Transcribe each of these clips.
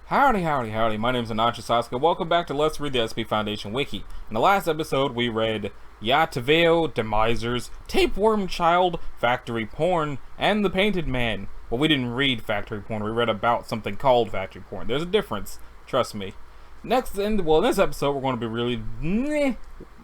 Howdy, howdy, howdy, my name's Anacha Sasuke. Welcome back to Let's Read the SCP Foundation Wiki. In the last episode, we read Yataveo, Demisers, Tapeworm Child, Factory Porn, and The Painted Man. Well, we didn't read Factory Porn, we read about something called Factory Porn. There's a difference, trust me. Next, in this episode, we're going to be really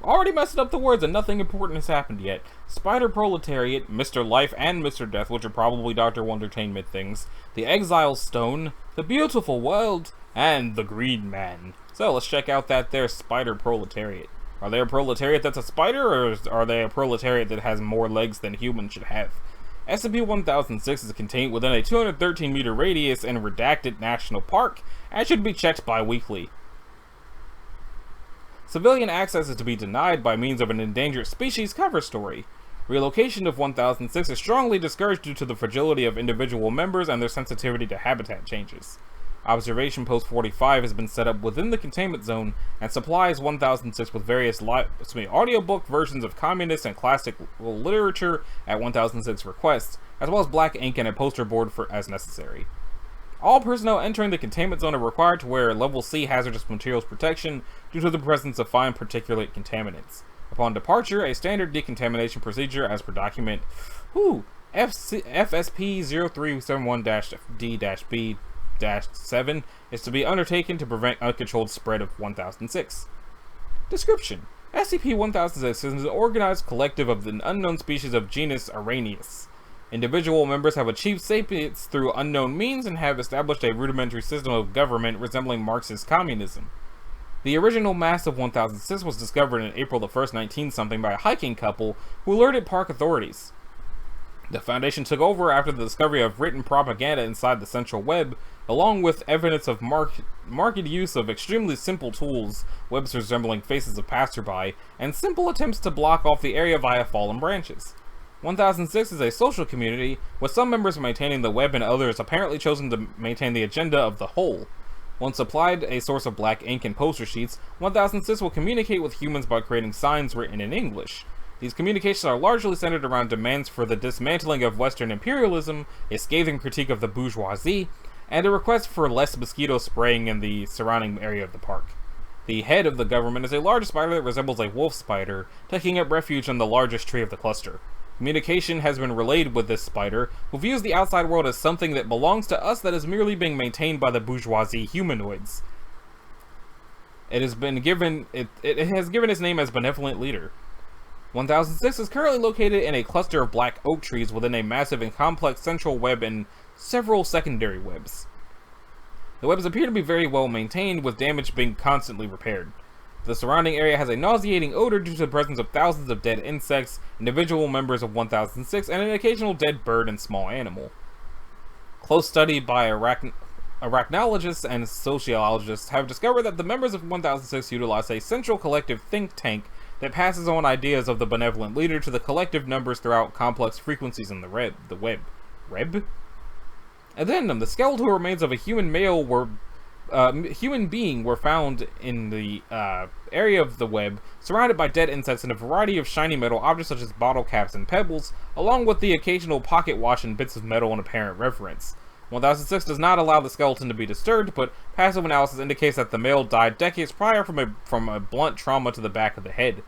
already messing up the words and nothing important has happened yet. Spider Proletariat, Mr. Life, and Mr. Death, which are probably Dr. Wondertainment things. The Exile Stone, The Beautiful World, and The Green Man. So, let's check out that there Spider Proletariat. Are they a proletariat that's a spider, or are they a proletariat that has more legs than humans should have? SCP-1006 is contained within a 213-meter radius in Redacted National Park, and should be checked bi-weekly. Civilian access is to be denied by means of an endangered species cover story. Relocation of 1006 is strongly discouraged due to the fragility of individual members and their sensitivity to habitat changes. Observation Post 45 has been set up within the containment zone and supplies 1006 with various audiobook versions of communist and classical literature at 1006 request, as well as black ink and a poster board as necessary. All personnel entering the containment zone are required to wear Level C hazardous materials protection due to the presence of fine particulate contaminants. Upon departure, a standard decontamination procedure as per document FSP-0371-D-B-7 is to be undertaken to prevent uncontrolled spread of 1006. Description: SCP-1006 is an organized collective of the unknown species of genus Araneus. Individual members have achieved sapience through unknown means and have established a rudimentary system of government resembling Marxist communism. The original mass of 1006 was discovered in April the 1st, 19-something by a hiking couple who alerted park authorities. The Foundation took over after the discovery of written propaganda inside the central web, along with evidence of marked use of extremely simple tools, webs resembling faces of passerby, and simple attempts to block off the area via fallen branches. 1006 is a social community, with some members maintaining the web and others apparently chosen to maintain the agenda of the whole. Once supplied a source of black ink and poster sheets, 1006 will communicate with humans by creating signs written in English. These communications are largely centered around demands for the dismantling of Western imperialism, a scathing critique of the bourgeoisie, and a request for less mosquito spraying in the surrounding area of the park. The head of the government is a large spider that resembles a wolf spider, taking up refuge on the largest tree of the cluster. Communication has been relayed with this spider, who views the outside world as something that belongs to us that is merely being maintained by the bourgeoisie humanoids. It has given its name as Benevolent Leader. 1006 is currently located in a cluster of black oak trees within a massive and complex central web and several secondary webs. The webs appear to be very well maintained, with damage being constantly repaired. The surrounding area has a nauseating odor due to the presence of thousands of dead insects, individual members of 1006, and an occasional dead bird and small animal. Close study by arachnologists and sociologists have discovered that the members of 1006 utilize a central collective think tank that passes on ideas of the Benevolent Leader to the collective numbers throughout complex frequencies in the web. Addendum: the skeletal remains of a human being were found in the area of the web, surrounded by dead insects and a variety of shiny metal objects such as bottle caps and pebbles, along with the occasional pocket watch and bits of metal in apparent reference. 1006 does not allow the skeleton to be disturbed, but passive analysis indicates that the male died decades prior from a blunt trauma to the back of the head.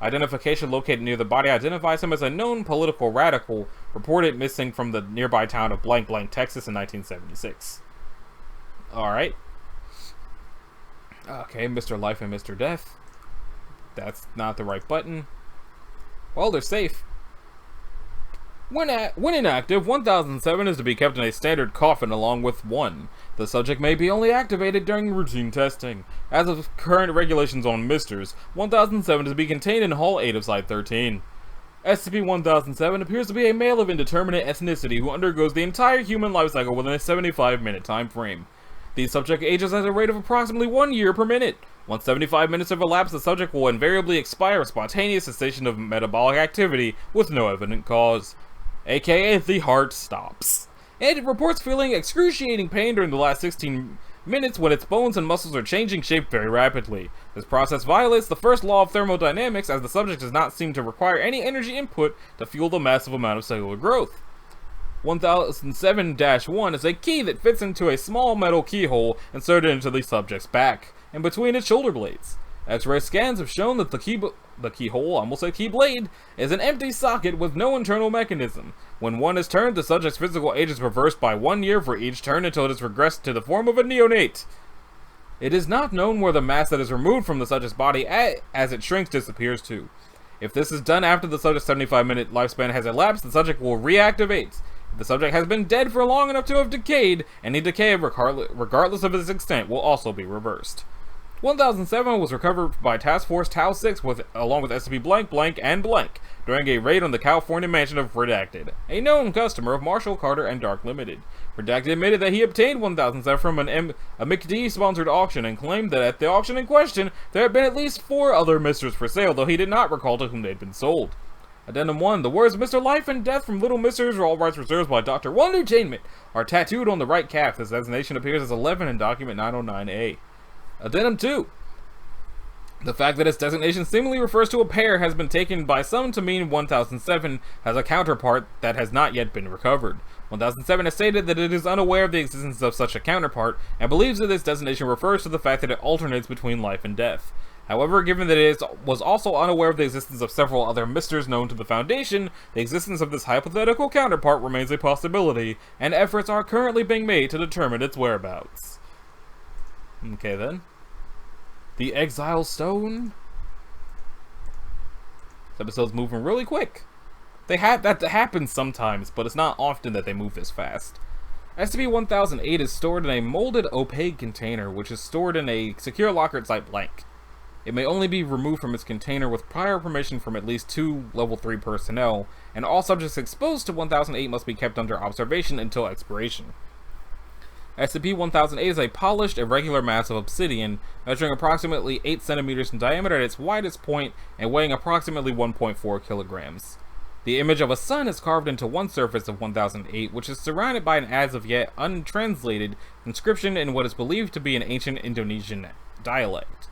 Identification located near the body identifies him as a known political radical, reported missing from the nearby town of blank blank, Texas in 1976. Alright. Okay, Mr. Life and Mr. Death. That's not the right button. Well, they're safe. When inactive, 1007 is to be kept in a standard coffin along with 1. The subject may be only activated during routine testing. As of current regulations on Misters, 1007 is to be contained in Hall 8 of Site 13. SCP-1007 appears to be a male of indeterminate ethnicity who undergoes the entire human life cycle within a 75-minute time frame. The subject ages at a rate of approximately 1 year per minute. Once 75 minutes have elapsed, the subject will invariably expire a spontaneous cessation of metabolic activity with no evident cause, aka the heart stops. And it reports feeling excruciating pain during the last 16 minutes when its bones and muscles are changing shape very rapidly. This process violates the first law of thermodynamics, as the subject does not seem to require any energy input to fuel the massive amount of cellular growth. 1007-1 is a key that fits into a small metal keyhole inserted into the subject's back, and between its shoulder blades. X-ray scans have shown that the keyhole, I almost said keyblade, is an empty socket with no internal mechanism. When one is turned, the subject's physical age is reversed by 1 year for each turn until it has regressed to the form of a neonate. It is not known where the mass that is removed from the subject's body as it shrinks disappears to. If this is done after the subject's 75-minute lifespan has elapsed, the subject will reactivate. If the subject has been dead for long enough to have decayed, any decay, regardless of its extent, will also be reversed. 1007 was recovered by Task Force Tau 6 along with SCP blank blank and blank during a raid on the California mansion of Redacted, a known customer of Marshall, Carter, and Dark Limited. Redacted admitted that he obtained 1007 from a McD-sponsored auction and claimed that at the auction in question, there had been at least 4 other Misters for sale, though he did not recall to whom they had been sold. Addendum 1. The words Mr. Life and Death from Little Misters, all rights reserved by Dr. One Entertainment, are tattooed on the right calf. This designation appears as 11 in document 909A. Addendum 2. The fact that its designation seemingly refers to a pair has been taken by some to mean 1007 has a counterpart that has not yet been recovered. 1007 has stated that it is unaware of the existence of such a counterpart and believes that this designation refers to the fact that it alternates between life and death. However, given that it was also unaware of the existence of several other Misters known to the Foundation, the existence of this hypothetical counterpart remains a possibility, and efforts are currently being made to determine its whereabouts. Okay then. The Exile Stone? This episode's moving really quick. That happens sometimes, but it's not often that they move this fast. SCP-1008 is stored in a molded opaque container, which is stored in a secure locker site blank. It may only be removed from its container with prior permission from at least 2 level 3 personnel, and all subjects exposed to 1008 must be kept under observation until expiration. SCP-1008 is a polished, irregular mass of obsidian, measuring approximately 8 centimeters in diameter at its widest point and weighing approximately 1.4 kilograms. The image of a sun is carved into one surface of 1008, which is surrounded by an as-of-yet untranslated inscription in what is believed to be an ancient Indonesian dialect.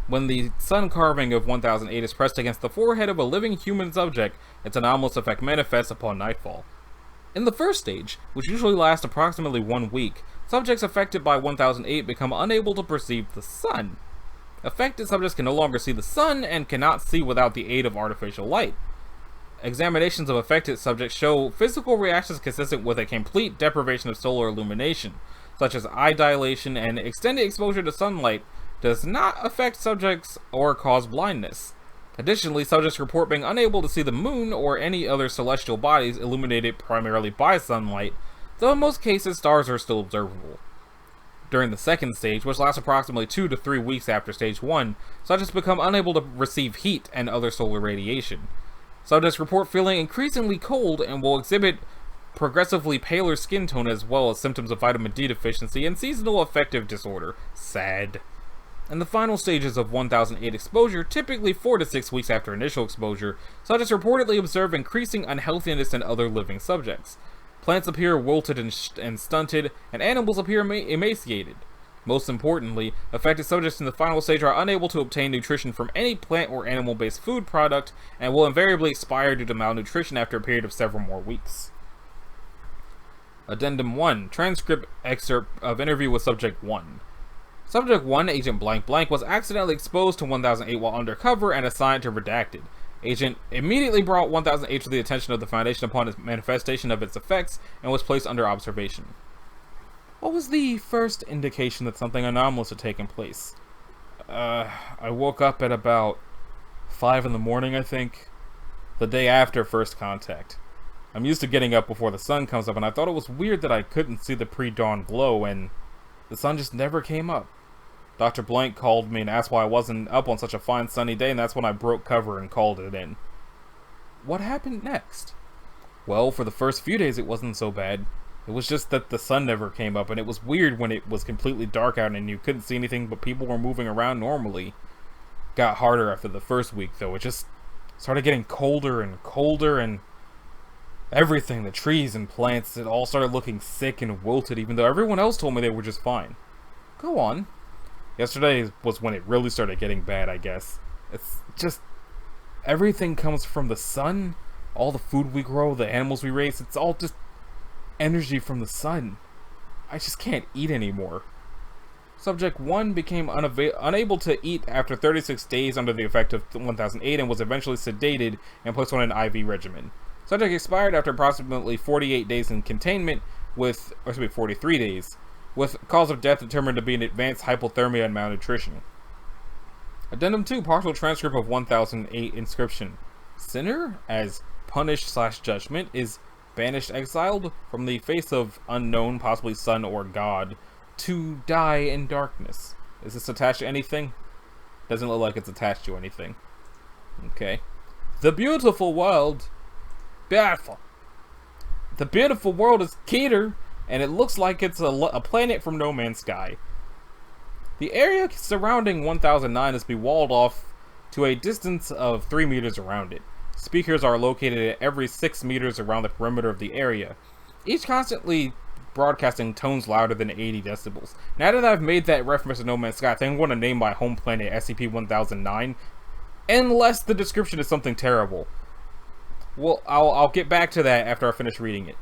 When the sun carving of 1008 is pressed against the forehead of a living human subject, its anomalous effect manifests upon nightfall. In the first stage, which usually lasts approximately 1 week, subjects affected by 1008 become unable to perceive the sun. Affected subjects can no longer see the sun and cannot see without the aid of artificial light. Examinations of affected subjects show physical reactions consistent with a complete deprivation of solar illumination, such as eye dilation, and extended exposure to sunlight does not affect subjects or cause blindness. Additionally, subjects report being unable to see the moon or any other celestial bodies illuminated primarily by sunlight, though in most cases stars are still observable. During the second stage, which lasts approximately 2 to 3 weeks after stage 1, subjects become unable to receive heat and other solar radiation. Subjects report feeling increasingly cold and will exhibit progressively paler skin tone as well as symptoms of vitamin D deficiency and seasonal affective disorder. Sad. In the final stages of 1008 exposure, typically 4 to 6 weeks after initial exposure, subjects reportedly observe increasing unhealthiness in other living subjects. Plants appear wilted and stunted, and animals appear emaciated. Most importantly, affected subjects in the final stage are unable to obtain nutrition from any plant or animal-based food product, and will invariably expire due to malnutrition after a period of several more weeks. Addendum 1. Transcript excerpt of interview with Subject 1. Subject 1, Agent Blank Blank, was accidentally exposed to 1008 while undercover and assigned to Redacted. Agent immediately brought 1008 to the attention of the Foundation upon its manifestation of its effects and was placed under observation. What was the first indication that something anomalous had taken place? I woke up at about 5 in the morning, I think. The day after first contact. I'm used to getting up before the sun comes up, and I thought it was weird that I couldn't see the pre-dawn glow, and the sun just never came up. Dr. Blank called me and asked why I wasn't up on such a fine sunny day, and that's when I broke cover and called it in. What happened next? Well, for the first few days it wasn't so bad. It was just that the sun never came up, and it was weird when it was completely dark out and you couldn't see anything but people were moving around normally. Got harder after the first week though. It just started getting colder and colder, and everything, the trees and plants, it all started looking sick and wilted, even though everyone else told me they were just fine. Go on. Yesterday was when it really started getting bad, I guess. It's just, everything comes from the sun. All the food we grow, the animals we raise, it's all just energy from the sun. I just can't eat anymore. Subject 1 became unable to eat after 36 days under the effect of 1008 and was eventually sedated and placed on an IV regimen. Subject expired after approximately 48 days in containment with, 43 days, with cause of death determined to be an advanced hypothermia and malnutrition. Addendum 2, partial transcript of 1008 inscription. Sinner, as punished/judgment, is banished, exiled from the face of unknown, possibly sun or god, to die in darkness. Is this attached to anything? Doesn't look like it's attached to anything. Okay. The beautiful world. Beautiful. The beautiful world is Keter, and it looks like it's a planet from No Man's Sky. The area surrounding 1009 is to be walled off to a distance of 3 meters around it. Speakers are located at every 6 meters around the perimeter of the area, each constantly broadcasting tones louder than 80 decibels. Now that I've made that reference to No Man's Sky, I think I'm going to name my home planet SCP-1009, unless the description is something terrible. Well, I'll get back to that after I finish reading it.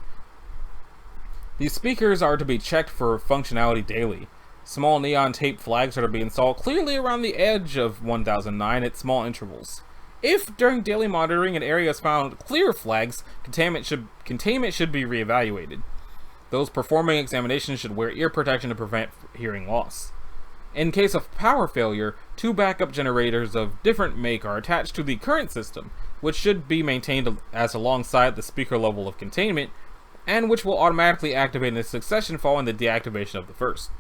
These speakers are to be checked for functionality daily. Small neon tape flags are to be installed clearly around the edge of 1009 at small intervals. If during daily monitoring an area is found clear flags, containment should be reevaluated. Those performing examinations should wear ear protection to prevent hearing loss. In case of power failure, 2 backup generators of different make are attached to the current system, which should be maintained as alongside the speaker level of containment, and which will automatically activate in succession following the deactivation of the first.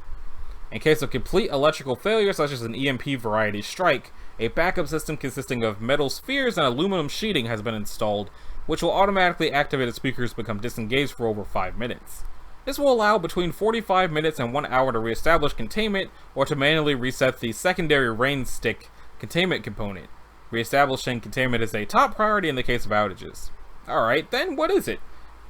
In case of complete electrical failure, such as an EMP variety strike, a backup system consisting of metal spheres and aluminum sheeting has been installed, which will automatically activate as speakers become disengaged for over 5 minutes. This will allow between 45 minutes and 1 hour to reestablish containment or to manually reset the secondary rain stick containment component. Reestablishing containment is a top priority in the case of outages. Alright, then what is it?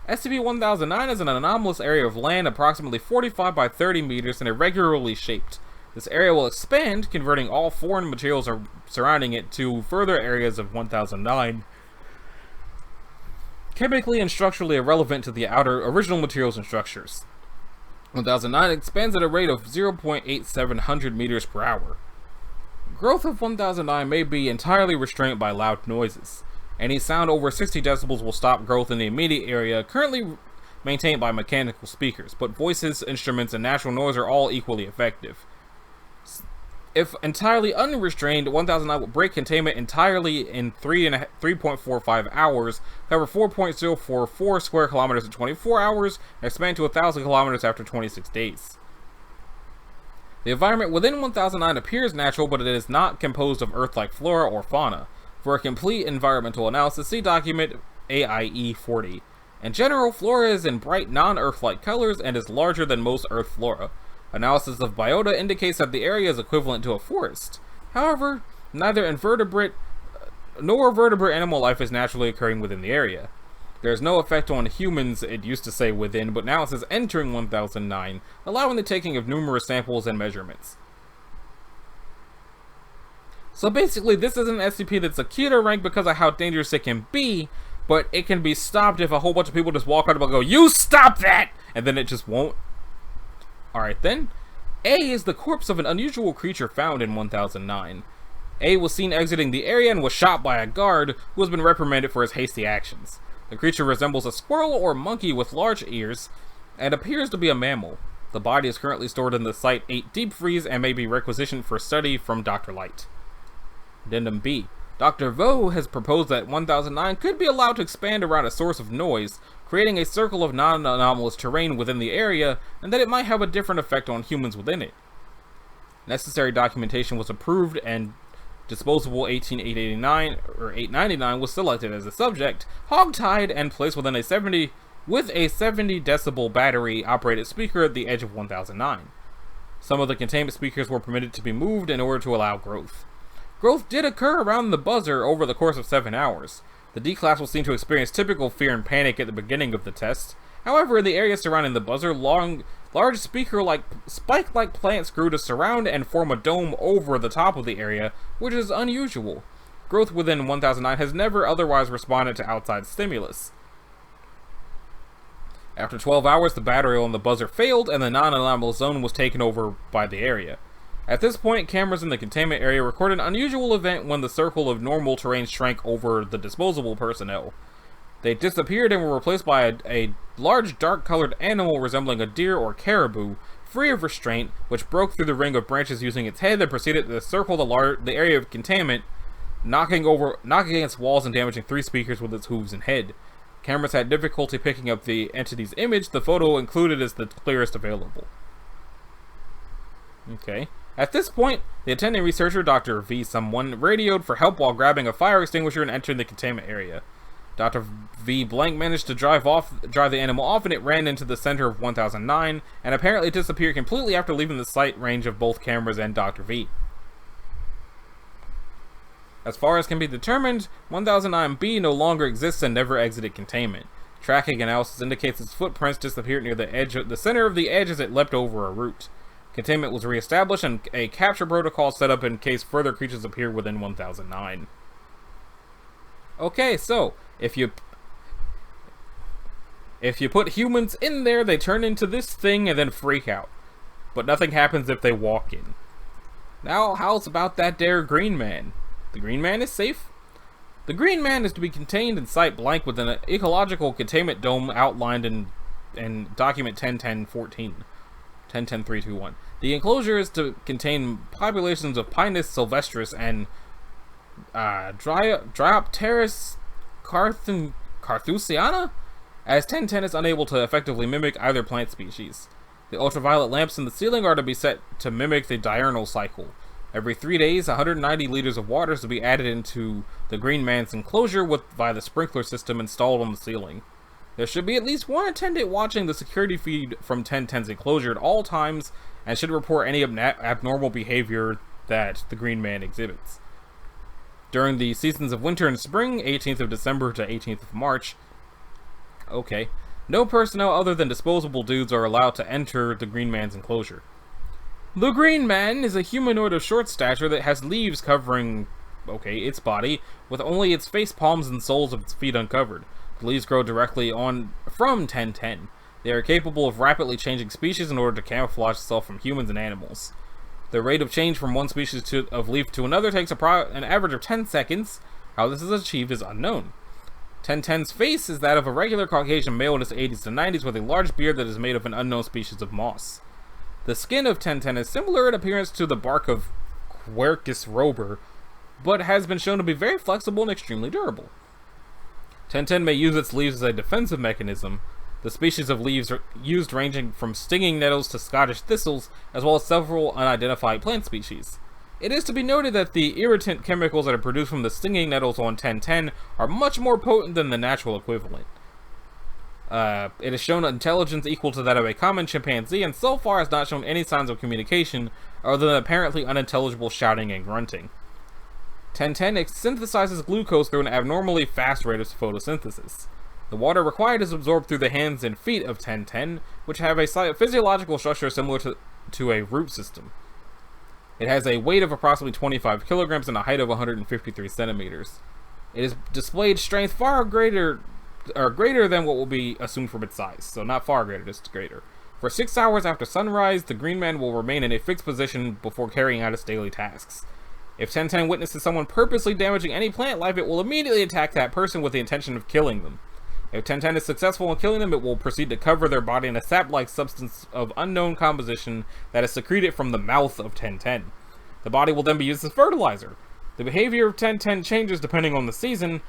SCP-1009 is an anomalous area of land approximately 45 by 30 meters and irregularly shaped. This area will expand, converting all foreign materials surrounding it to further areas of 1009, chemically and structurally irrelevant to the outer original materials and structures. 1009 expands at a rate of 0.8700 meters per hour. Growth of 1009 may be entirely restrained by loud noises. Any sound over 60 decibels will stop growth in the immediate area, currently maintained by mechanical speakers, but voices, instruments, and natural noise are all equally effective. If entirely unrestrained, 1009 will break containment entirely in 3.45 hours, cover 4.044 square kilometers in 24 hours, and expand to 1,000 kilometers after 26 days. The environment within 1009 appears natural, but it is not composed of Earth-like flora or fauna. For a complete environmental analysis, see document AIE 40. In general, flora is in bright non-Earth-like colors and is larger than most Earth flora. Analysis of biota indicates that the area is equivalent to a forest. However, neither invertebrate nor vertebrate animal life is naturally occurring within the area. There is no effect on humans, it used to say within, but now it says entering 1009, allowing the taking of numerous samples and measurements. So basically, this is an SCP that's a Keter rank because of how dangerous it can be, but it can be stopped if a whole bunch of people just walk out and go, "You stop that!" and then it just won't. Alright then. A is the corpse of an unusual creature found in 1009. A was seen exiting the area and was shot by a guard who has been reprimanded for his hasty actions. The creature resembles a squirrel or monkey with large ears and appears to be a mammal. The body is currently stored in the Site 8 deep freeze and may be requisitioned for study from Dr. Light. Addendum B. Dr. Vo has proposed that 1009 could be allowed to expand around a source of noise, creating a circle of non-anomalous terrain within the area, and that it might have a different effect on humans within it. Necessary documentation was approved, and disposable 18889 or 899 was selected as a subject, hogtied, and placed within a 70 decibel battery operated speaker at the edge of 1009. Some of the containment speakers were permitted to be moved in order to allow growth. Growth did occur around the buzzer over the course of 7 hours. The D-Class was seen to experience typical fear and panic at the beginning of the test. However, in the area surrounding the buzzer, large spike-like plants grew to surround and form a dome over the top of the area, which is unusual. Growth within 1009 has never otherwise responded to outside stimulus. After 12 hours, the battery on the buzzer failed, and the non-anomalous zone was taken over by the area. At this point, cameras in the containment area recorded an unusual event when the circle of normal terrain shrank over the disposable personnel. They disappeared and were replaced by a large dark-colored animal resembling a deer or caribou, free of restraint, which broke through the ring of branches using its head and proceeded to circle the area of containment, knocking against walls and damaging 3 speakers with its hooves and head. Cameras had difficulty picking up the entity's image. The photo included is the clearest available. Okay. At this point, the attending researcher, Dr. V. someone, radioed for help while grabbing a fire extinguisher and entering the containment area. Dr. V. Blank managed to drive the animal off, and it ran into the center of 1009, and apparently disappeared completely after leaving the sight range of both cameras and Dr. V. As far as can be determined, 1009B no longer exists and never exited containment. Tracking analysis indicates its footprints disappeared near the center of the edge as it leapt over a root. Containment was reestablished and a capture protocol set up in case further creatures appear within 1009. Okay, so if you put humans in there, they turn into this thing and then freak out. But nothing happens if they walk in. Now, how's about that there green man? The green man is safe. The green man is to be contained in site blank within an ecological containment dome outlined in document 101014. 1010.321. The enclosure is to contain populations of Pinus sylvestris and Dryopteris carthusiana, as 1010 is unable to effectively mimic either plant species. The ultraviolet lamps in the ceiling are to be set to mimic the diurnal cycle. Every 3 days, 190 liters of water is to be added into the green man's enclosure via the sprinkler system installed on the ceiling. There should be at least one attendant watching the security feed from 1010's enclosure at all times, and should report any abnormal behavior that the green man exhibits. During the seasons of winter and spring, 18th of December to 18th of March, no personnel other than disposable dudes are allowed to enter the green man's enclosure. The green man is a humanoid of short stature that has leaves covering, its body, with only its face palms and soles of its feet uncovered. The leaves grow directly from 1010. They are capable of rapidly changing species in order to camouflage itself from humans and animals. The rate of change from one species of leaf to another takes an average of 10 seconds. How this is achieved is unknown. 1010's face is that of a regular Caucasian male in his 80s to 90s with a large beard that is made of an unknown species of moss. The skin of 1010 is similar in appearance to the bark of Quercus robur, but has been shown to be very flexible and extremely durable. 1010 may use its leaves as a defensive mechanism. The species of leaves are used ranging from stinging nettles to Scottish thistles, as well as several unidentified plant species. It is to be noted that the irritant chemicals that are produced from the stinging nettles on 1010 are much more potent than the natural equivalent. It has shown intelligence equal to that of a common chimpanzee, and so far has not shown any signs of communication other than apparently unintelligible shouting and grunting. 1010 synthesizes glucose through an abnormally fast rate of photosynthesis. The water required is absorbed through the hands and feet of 1010, which have a physiological structure similar to a root system. It has a weight of approximately 25 kilograms and a height of 153 centimeters. It has displayed strength far greater than what will be assumed from its size, so not far greater, just greater. For 6 hours after sunrise, the green man will remain in a fixed position before carrying out its daily tasks. If 1010 witnesses someone purposely damaging any plant life, it will immediately attack that person with the intention of killing them. If 1010 is successful in killing them, it will proceed to cover their body in a sap-like substance of unknown composition that is secreted from the mouth of 1010. The body will then be used as fertilizer. The behavior of 1010 changes depending on the season.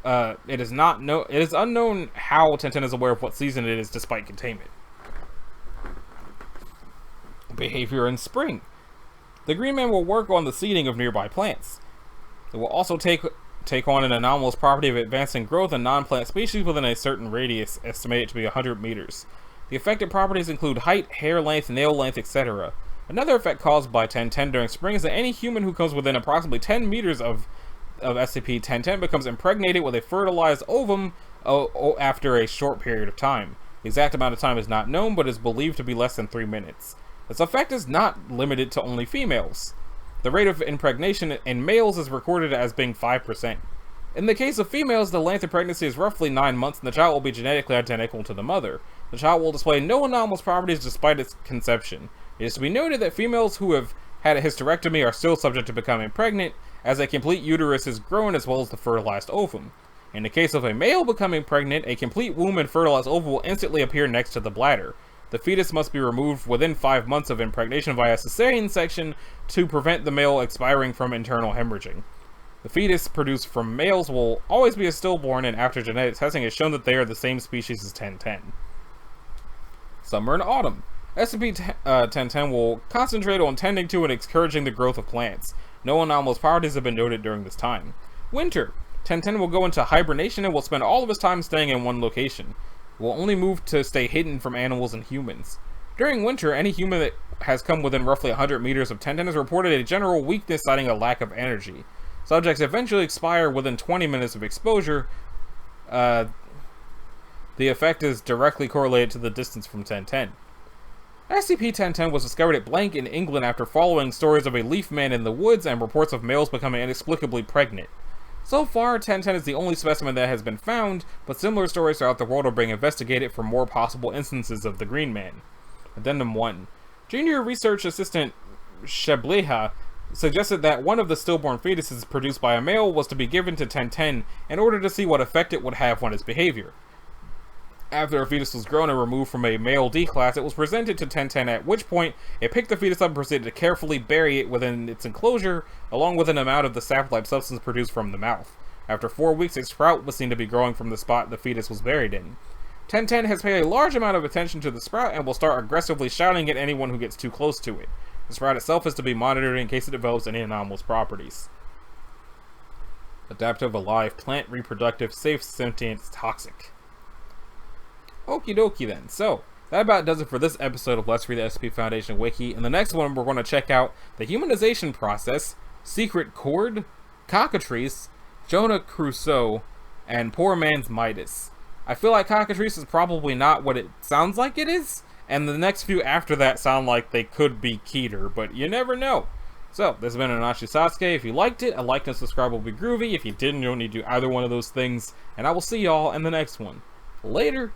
It is unknown how 1010 is aware of what season it is despite containment. Behavior in spring. The green man will work on the seeding of nearby plants. It will also take on an anomalous property of advancing growth in non-plant species within a certain radius, estimated to be 100 meters. The affected properties include height, hair length, nail length, etc. Another effect caused by 1010 during spring is that any human who comes within approximately 10 meters of SCP-1010 becomes impregnated with a fertilized ovum after a short period of time. The exact amount of time is not known, but is believed to be less than 3 minutes. This effect is not limited to only females. The rate of impregnation in males is recorded as being 5%. In the case of females, the length of pregnancy is roughly 9 months, and the child will be genetically identical to the mother. The child will display no anomalous properties despite its conception. It is to be noted that females who have had a hysterectomy are still subject to becoming pregnant, as a complete uterus is grown as well as the fertilized ovum. In the case of a male becoming pregnant, a complete womb and fertilized ovum will instantly appear next to the bladder. The fetus must be removed within 5 months of impregnation via cesarean section to prevent the male expiring from internal hemorrhaging. The fetus produced from males will always be a stillborn, and after genetic testing has shown that they are the same species as 1010. Summer and autumn. SCP-1010 will concentrate on tending to and encouraging the growth of plants. No anomalous properties have been noted during this time. Winter. 1010 will go into hibernation and will spend all of his time staying in one location. It will only move to stay hidden from animals and humans. During winter, any human that has come within roughly 100 meters of 1010 has reported a general weakness, citing a lack of energy. Subjects eventually expire within 20 minutes of exposure. The effect is directly correlated to the distance from 1010. SCP-1010 was discovered at Blank in England after following stories of a leaf man in the woods and reports of males becoming inexplicably pregnant. So far, 1010 is the only specimen that has been found, but similar stories throughout the world are being investigated for more possible instances of the Green Man. Addendum 1. Junior Research Assistant Shebleha suggested that one of the stillborn fetuses produced by a male was to be given to 1010 in order to see what effect it would have on its behavior. After a fetus was grown and removed from a male D-class, it was presented to 1010, at which point it picked the fetus up and proceeded to carefully bury it within its enclosure, along with an amount of the sap-like substance produced from the mouth. After 4 weeks, a sprout was seen to be growing from the spot the fetus was buried in. 1010 has paid a large amount of attention to the sprout and will start aggressively shouting at anyone who gets too close to it. The sprout itself is to be monitored in case it develops any anomalous properties. Adaptive, alive, plant, reproductive, safe, sentient, toxic. Okie dokie then. So, that about does it for this episode of Let's Read the SCP Foundation Wiki. In the next one, we're going to check out the humanization process, secret chord, cockatrice, Jonah Crusoe, and poor man's Midas. I feel like cockatrice is probably not what it sounds like it is, and the next few after that sound like they could be Keter, but you never know. So, this has been Anashi Sasuke. If you liked it, a like and subscribe will be groovy. If you didn't, you don't need to do either one of those things, and I will see y'all in the next one. Later!